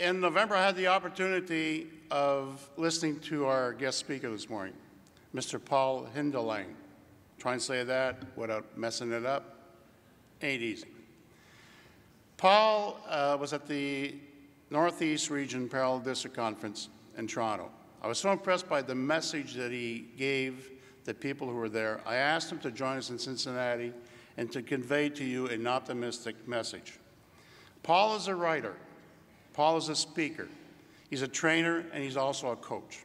In November, I had the opportunity of listening to our guest speaker this morning, Mr. Paul Hindelang. Try and say that without messing it up. Ain't easy. Paul was at the Northeast Region Parallel District Conference in Toronto. I was so impressed by the message that he gave the people who were there. I asked him to join us in Cincinnati and to convey to you an optimistic message. Paul is a writer. Paul is a speaker. He's a trainer, and he's also a coach.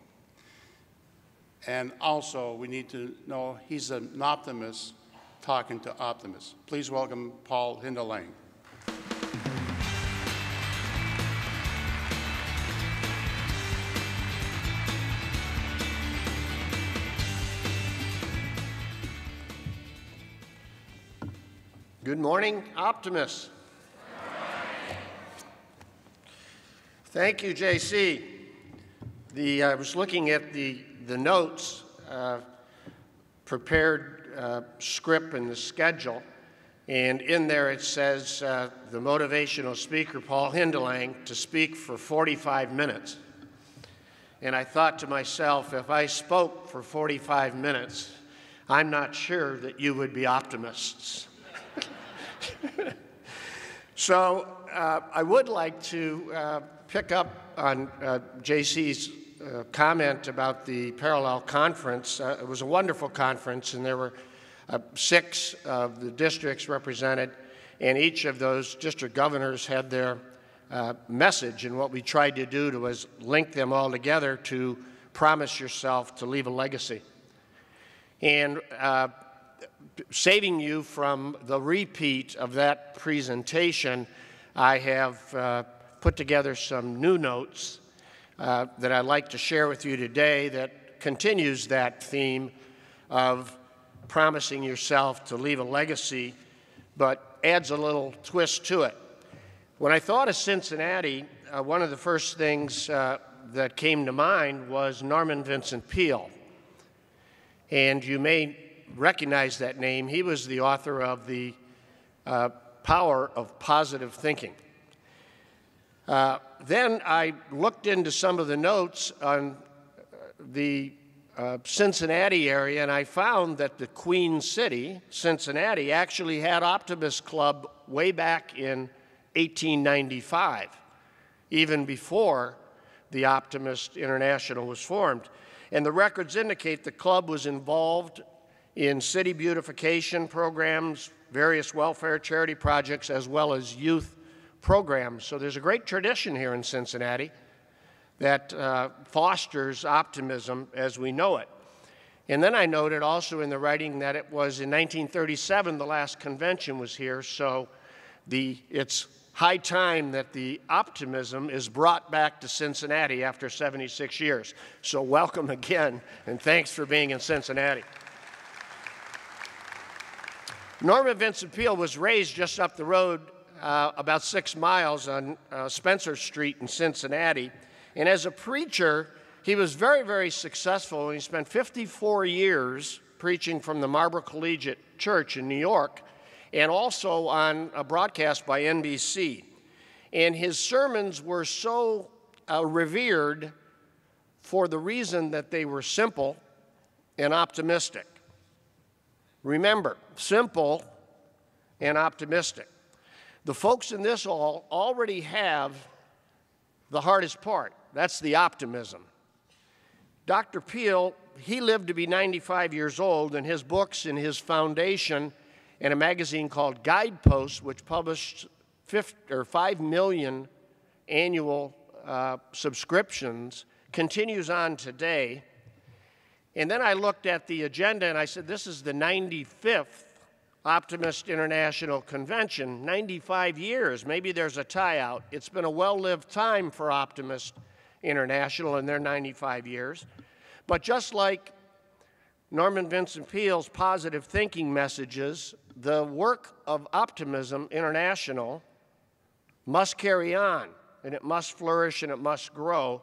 And also, we need to know he's an optimist talking to optimists. Please welcome Paul Hindelang. Good morning, optimists. Thank you, JC. I was looking at the notes, prepared script and the schedule, and in there it says the motivational speaker, Paul Hindelang, to speak for 45 minutes. And I thought to myself, if I spoke for 45 minutes, I'm not sure that you would be optimists. So I would like to pick up on JC's comment about the Parallel Conference. It was a wonderful conference, and there were 6 of the districts represented, and each of those district governors had their message. And what we tried to do was link them all together to promise yourself to leave a legacy. And saving you from the repeat of that presentation, I have put together some new notes that I'd like to share with you today that continues that theme of promising yourself to leave a legacy, but adds a little twist to it. When I thought of Cincinnati, one of the first things that came to mind was Norman Vincent Peale. And you may recognize that name. He was the author of The Power of Positive Thinking. Then I looked into some of the notes on the Cincinnati area, and I found that the Queen City, Cincinnati, actually had Optimist Club way back in 1895, even before the Optimist International was formed. And the records indicate the club was involved in city beautification programs, various welfare charity projects, as well as youth programs. So there's a great tradition here in Cincinnati that fosters optimism as we know it. And then I noted also in the writing that it was in 1937 the last convention was here, so it's high time that the optimism is brought back to Cincinnati after 76 years. So welcome again, and thanks for being in Cincinnati. Norman Vincent Peale was raised just up the road about 6 miles on Spencer Street in Cincinnati. And as a preacher, he was very, very successful. He spent 54 years preaching from the Marlboro Collegiate Church in New York, and also on a broadcast by NBC. And his sermons were so revered for the reason that they were simple and optimistic. Remember, simple and optimistic. The folks in this hall already have the hardest part. That's the optimism. Dr. Peale, he lived to be 95 years old, and his books and his foundation and a magazine called Guideposts, which published 5 million annual subscriptions, continues on today. And then I looked at the agenda and I said, this is the 95th Optimist International Convention, 95 years. Maybe there's a tie-out. It's been a well-lived time for Optimist International in their 95 years. But just like Norman Vincent Peale's positive thinking messages, the work of Optimism International must carry on, and it must flourish, and it must grow.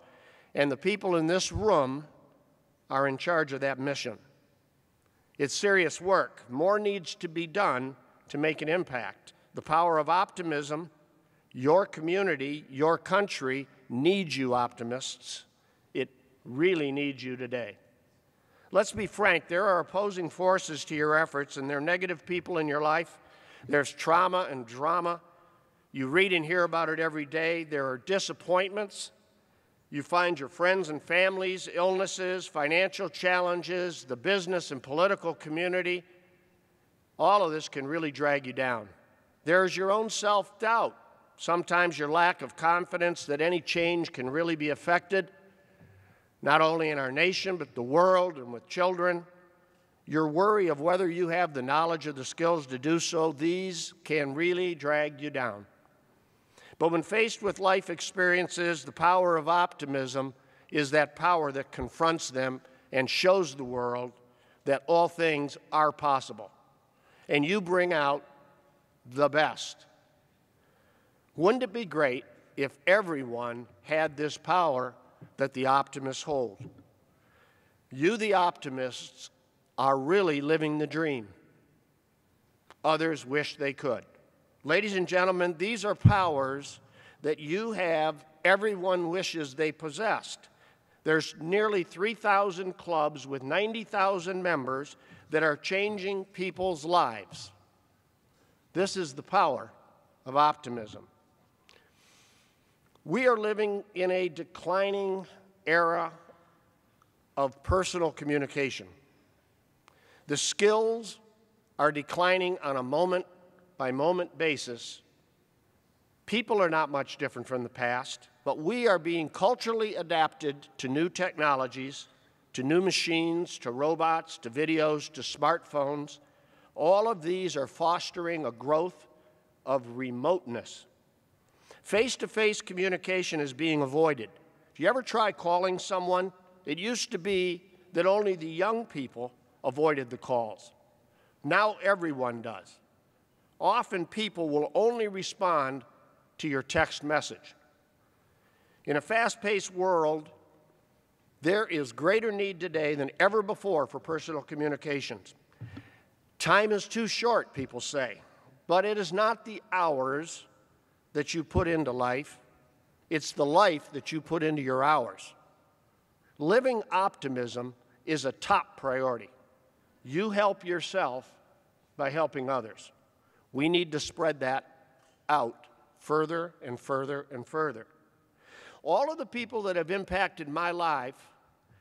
And the people in this room are in charge of that mission. It's serious work. More needs to be done to make an impact. The power of optimism Your community, your country needs you, optimists. It really needs you today. Let's be frank, there are opposing forces to your efforts, and there are negative people in your life. There's trauma and drama. You read and hear about it every day. There are disappointments. You find your friends and families, illnesses, financial challenges, the business and political community. All of this can really drag you down. There's your own self-doubt. Sometimes your lack of confidence that any change can really be effected, not only in our nation, but the world and with children. Your worry of whether you have the knowledge or the skills to do so, these can really drag you down. But when faced with life experiences, the power of optimism is that power that confronts them and shows the world that all things are possible. And you bring out the best. Wouldn't it be great if everyone had this power that the optimists hold? You, the optimists, are really living the dream. Others wish they could. Ladies and gentlemen, these are powers that you have, everyone wishes they possessed. There's nearly 3,000 clubs with 90,000 members that are changing people's lives. This is the power of optimism. We are living in a declining era of personal communication. The skills are declining on a moment-by-moment basis. People are not much different from the past, but we are being culturally adapted to new technologies, to new machines, to robots, to videos, to smartphones. All of these are fostering a growth of remoteness. Face-to-face communication is being avoided. If you ever try calling someone, it used to be that only the young people avoided the calls. Now everyone does. Often people will only respond to your text message. In a fast-paced world, there is greater need today than ever before for personal communications. Time is too short, people say, but it is not the hours that you put into life, it's the life that you put into your hours. Living optimism is a top priority. You help yourself by helping others. We need to spread that out further and further and further. All of the people that have impacted my life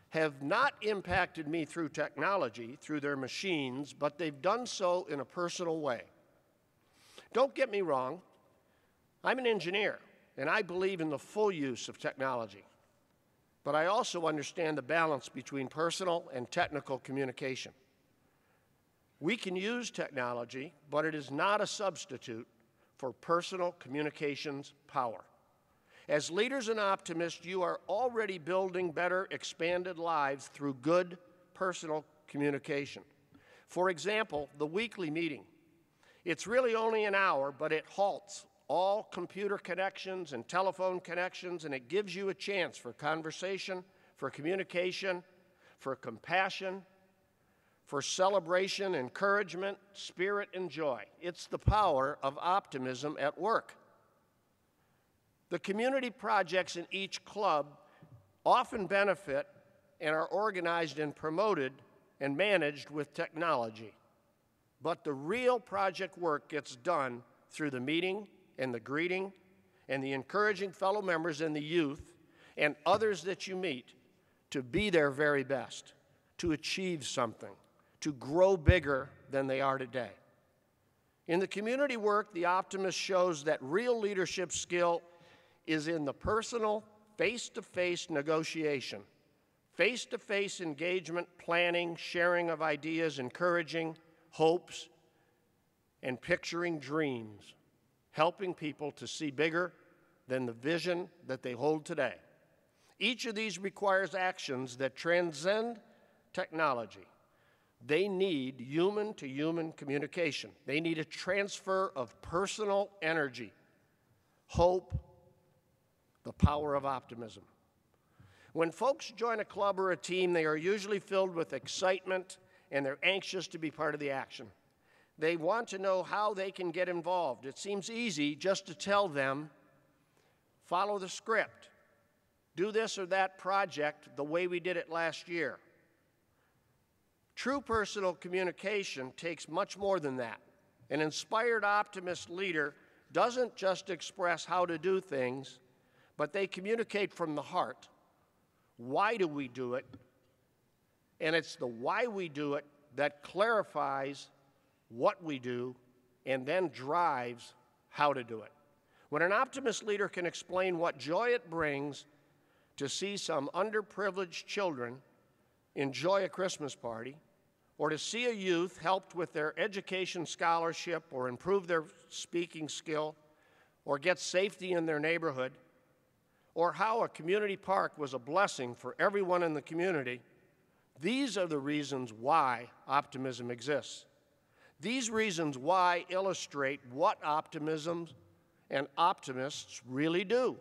have not impacted me through technology, through their machines, but they've done so in a personal way. Don't get me wrong, I'm an engineer, and I believe in the full use of technology. But I also understand the balance between personal and technical communication. We can use technology, but it is not a substitute for personal communications power. As leaders and optimists, you are already building better, expanded lives through good personal communication. For example, the weekly meeting. It's really only an hour, but it halts all computer connections and telephone connections, and it gives you a chance for conversation, for communication, for compassion, for celebration, encouragement, spirit, and joy. It's the power of optimism at work. The community projects in each club often benefit and are organized and promoted and managed with technology. But the real project work gets done through the meeting and the greeting and the encouraging fellow members and the youth and others that you meet to be their very best, to achieve something, to grow bigger than they are today. In the community work, the optimist shows that real leadership skill is in the personal, face-to-face negotiation, face-to-face engagement, planning, sharing of ideas, encouraging hopes, and picturing dreams, helping people to see bigger than the vision that they hold today. Each of these requires actions that transcend technology. They need human-to-human communication. They need a transfer of personal energy, hope, the power of optimism. When folks join a club or a team, they are usually filled with excitement and they're anxious to be part of the action. They want to know how they can get involved. It seems easy just to tell them follow the script, do this or that project the way we did it last year. True personal communication takes much more than that. An inspired optimist leader doesn't just express how to do things, but they communicate from the heart. Why do we do it? And it's the why we do it that clarifies what we do and then drives how to do it. When an optimist leader can explain what joy it brings to see some underprivileged children enjoy a Christmas party, or to see a youth helped with their education scholarship or improve their speaking skill, or get safety in their neighborhood, or how a community park was a blessing for everyone in the community, these are the reasons why optimism exists. These reasons why illustrate what optimism and optimists really do.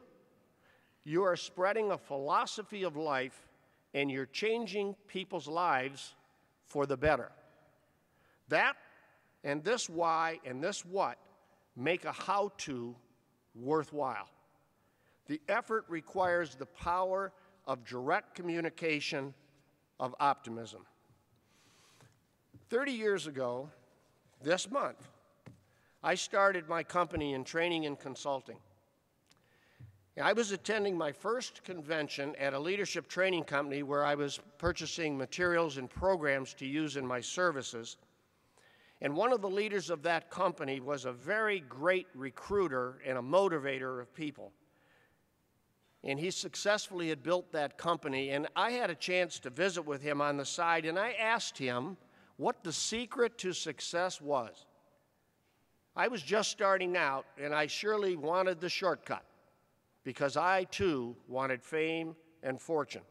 You are spreading a philosophy of life, and you're changing people's lives for the better. That and this why and this what make a how-to worthwhile. The effort requires the power of direct communication of optimism. 30 years ago, this month, I started my company in training and consulting. I was attending my first convention at a leadership training company where I was purchasing materials and programs to use in my services. And one of the leaders of that company was a very great recruiter and a motivator of people. And he successfully had built that company, and I had a chance to visit with him on the side, and I asked him what the secret to success was. I was just starting out, and I surely wanted the shortcut, because I, too, wanted fame and fortune.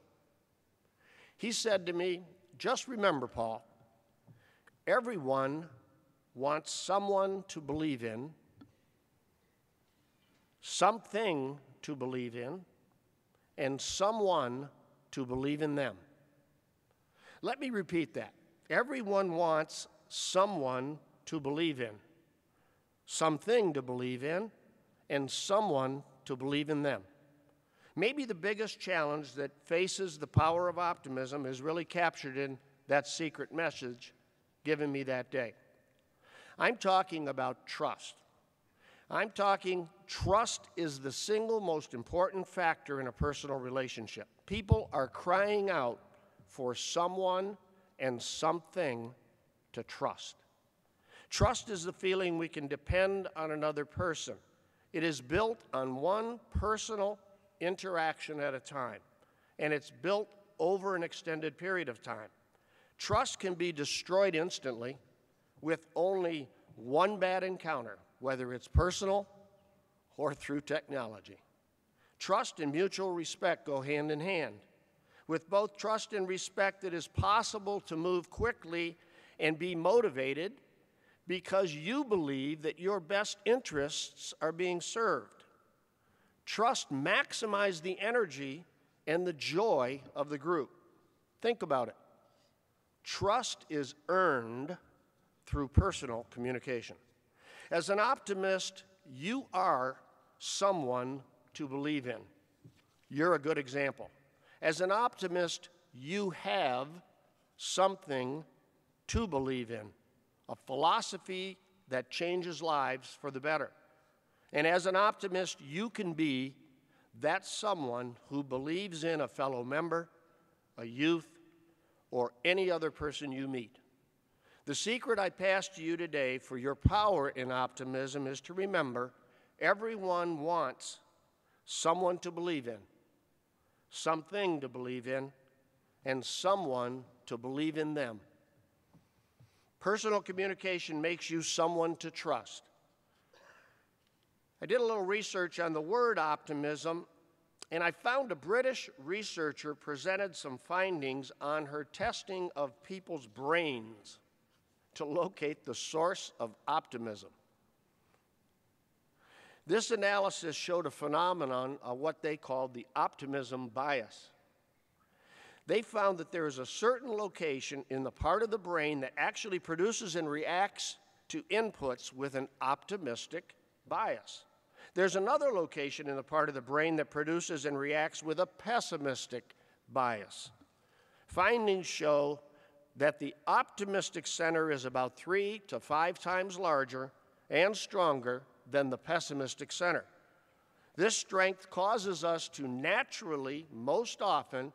He said to me, "Just remember, Paul, everyone wants someone to believe in, something to believe in, and someone to believe in them." Let me repeat that. Everyone wants someone to believe in, something to believe in, and someone to believe in them. Maybe the biggest challenge that faces the power of optimism is really captured in that secret message given me that day. I'm talking about trust. I'm talking trust is the single most important factor in a personal relationship. People are crying out for someone and something to trust. Trust is the feeling we can depend on another person. It is built on one personal interaction at a time, and it's built over an extended period of time. Trust can be destroyed instantly with only one bad encounter, whether it's personal or through technology. Trust and mutual respect go hand in hand. With both trust and respect, it is possible to move quickly and be motivated because you believe that your best interests are being served. Trust maximizes the energy and the joy of the group. Think about it. Trust is earned through personal communication. As an optimist, you are someone to believe in. You're a good example. As an optimist, you have something to believe in, a philosophy that changes lives for the better. And as an optimist, you can be that someone who believes in a fellow member, a youth, or any other person you meet. The secret I pass to you today for your power in optimism is to remember everyone wants someone to believe in, something to believe in, and someone to believe in them. Personal communication makes you someone to trust. I did a little research on the word optimism, and I found a British researcher presented some findings on her testing of people's brains to locate the source of optimism. This analysis showed a phenomenon of what they called the optimism bias. They found that there is a certain location in the part of the brain that actually produces and reacts to inputs with an optimistic bias. There's another location in the part of the brain that produces and reacts with a pessimistic bias. Findings show that the optimistic center is about 3 to 5 times larger and stronger than the pessimistic center. This strength causes us to naturally, most often,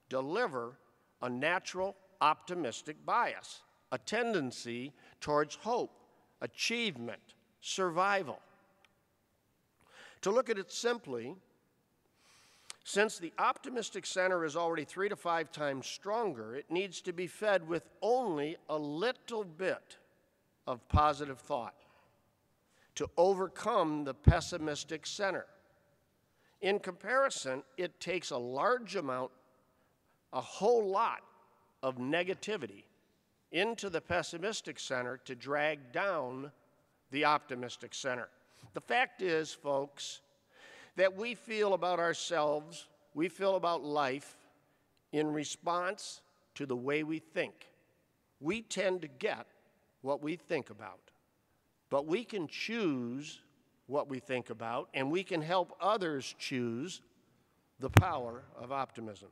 deliver a natural optimistic bias, a tendency towards hope, achievement, survival. To look at it simply, since the optimistic center is already 3 to 5 times stronger, it needs to be fed with only a little bit of positive thought to overcome the pessimistic center. In comparison, it takes a large amount, a whole lot of negativity into the pessimistic center to drag down the optimistic center. The fact is, folks, that we feel about ourselves, we feel about life in response to the way we think. We tend to get what we think about, but we can choose what we think about, and we can help others choose the power of optimism.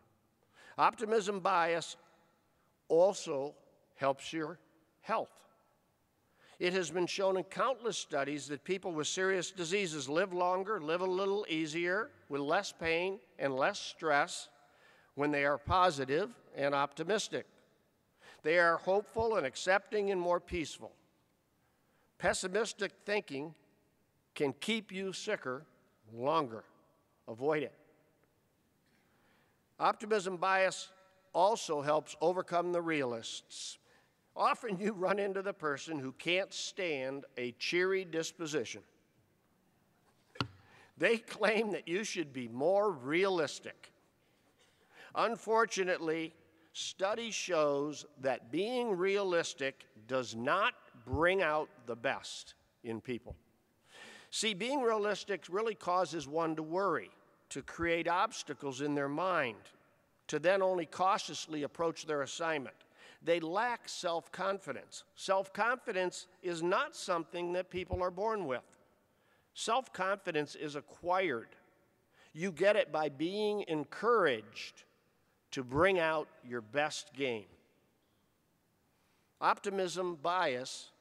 Optimism bias also helps your health. It has been shown in countless studies that people with serious diseases live longer, live a little easier, with less pain and less stress when they are positive and optimistic. They are hopeful and accepting and more peaceful. Pessimistic thinking can keep you sicker longer. Avoid it. Optimism bias also helps overcome the realists. Often you run into the person who can't stand a cheery disposition. They claim that you should be more realistic. Unfortunately, study shows that being realistic does not bring out the best in people. See, being realistic really causes one to worry, to create obstacles in their mind, to then only cautiously approach their assignment. They lack self-confidence. Self-confidence is not something that people are born with. Self-confidence is acquired. You get it by being encouraged to bring out your best game. Optimism bias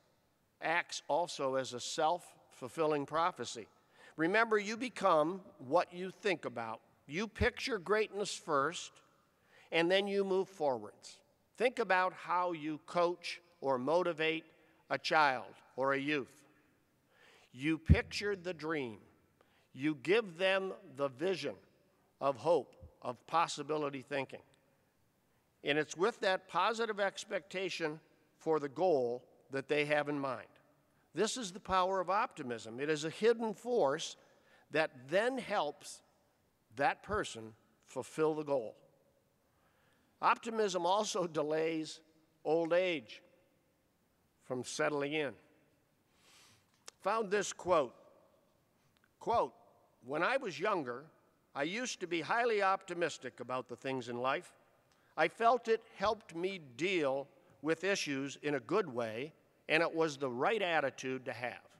acts also as a self-fulfilling prophecy. Remember, you become what you think about. You picture greatness first, and then you move forwards. Think about how you coach or motivate a child or a youth. You picture the dream. You give them the vision of hope, of possibility thinking. And it's with that positive expectation for the goal that they have in mind. This is the power of optimism. It is a hidden force that then helps that person fulfill the goal. Optimism also delays old age from settling in. Found this quote, "When I was younger, I used to be highly optimistic about the things in life. I felt it helped me deal with issues in a good way, and it was the right attitude to have.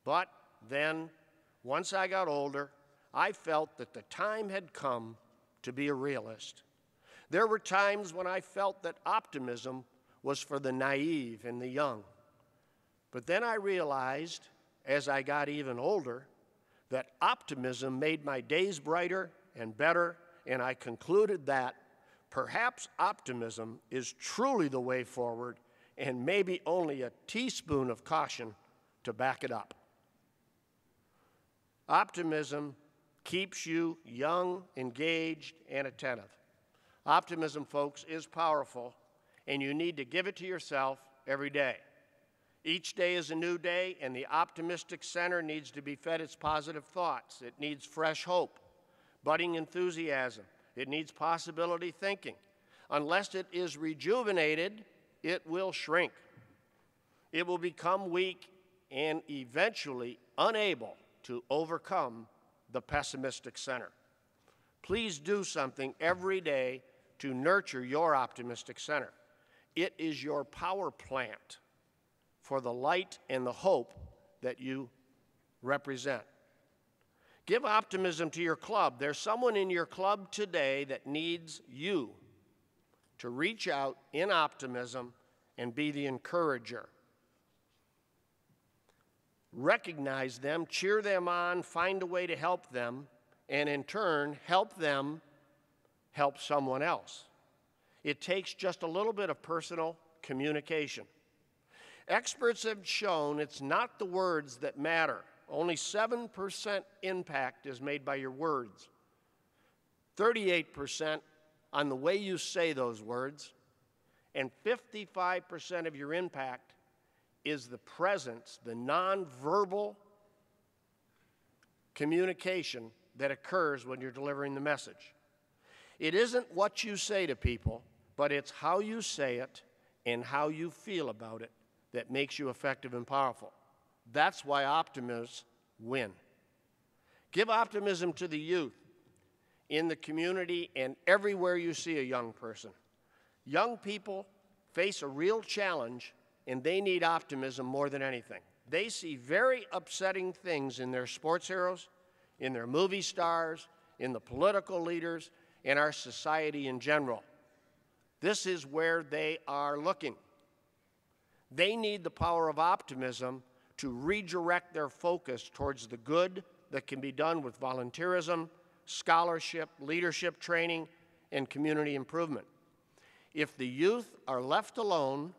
But then, once I got older, I felt that the time had come to be a realist. There were times when I felt that optimism was for the naive and the young. But then I realized, as I got even older, that optimism made my days brighter and better, and I concluded that perhaps optimism is truly the way forward and maybe only a teaspoon of caution to back it up." Optimism keeps you young, engaged, and attentive. Optimism, folks, is powerful, and you need to give it to yourself every day. Each day is a new day, and the optimistic center needs to be fed its positive thoughts. It needs fresh hope, budding enthusiasm. It needs possibility thinking. Unless it is rejuvenated, it will shrink. It will become weak and eventually unable to overcome the pessimistic center. Please do something every day to nurture your optimistic center. It is your power plant for the light and the hope that you represent. Give optimism to your club. There's someone in your club today that needs you to reach out in optimism and be the encourager. Recognize them, cheer them on, find a way to help them, and in turn, help them help someone else. It takes just a little bit of personal communication. Experts have shown it's not the words that matter. Only 7% impact is made by your words. 38% on the way you say those words, and 55% of your impact is the presence, the nonverbal communication that occurs when you're delivering the message. It isn't what you say to people, but it's how you say it and how you feel about it that makes you effective and powerful. That's why optimists win. Give optimism to the youth in the community and everywhere you see a young person. Young people face a real challenge, and they need optimism more than anything. They see very upsetting things in their sports heroes, in their movie stars, in the political leaders, in our society in general. This is where they are looking. They need the power of optimism to redirect their focus towards the good that can be done with volunteerism, scholarship, leadership training, and community improvement. If the youth are left alone,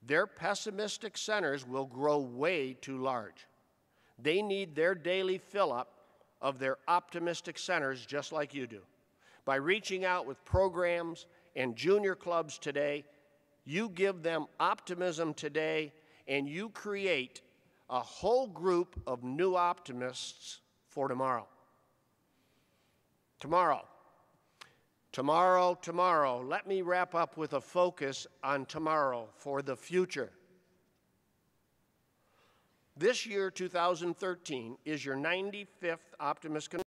their pessimistic centers will grow way too large. They need their daily fill-up of their optimistic centers just like you do. By reaching out with programs and junior clubs today, you give them optimism today, and you create a whole group of new optimists for tomorrow. Tomorrow. Let me wrap up with a focus on tomorrow for the future. This year, 2013, is your 95th Optimist Convention.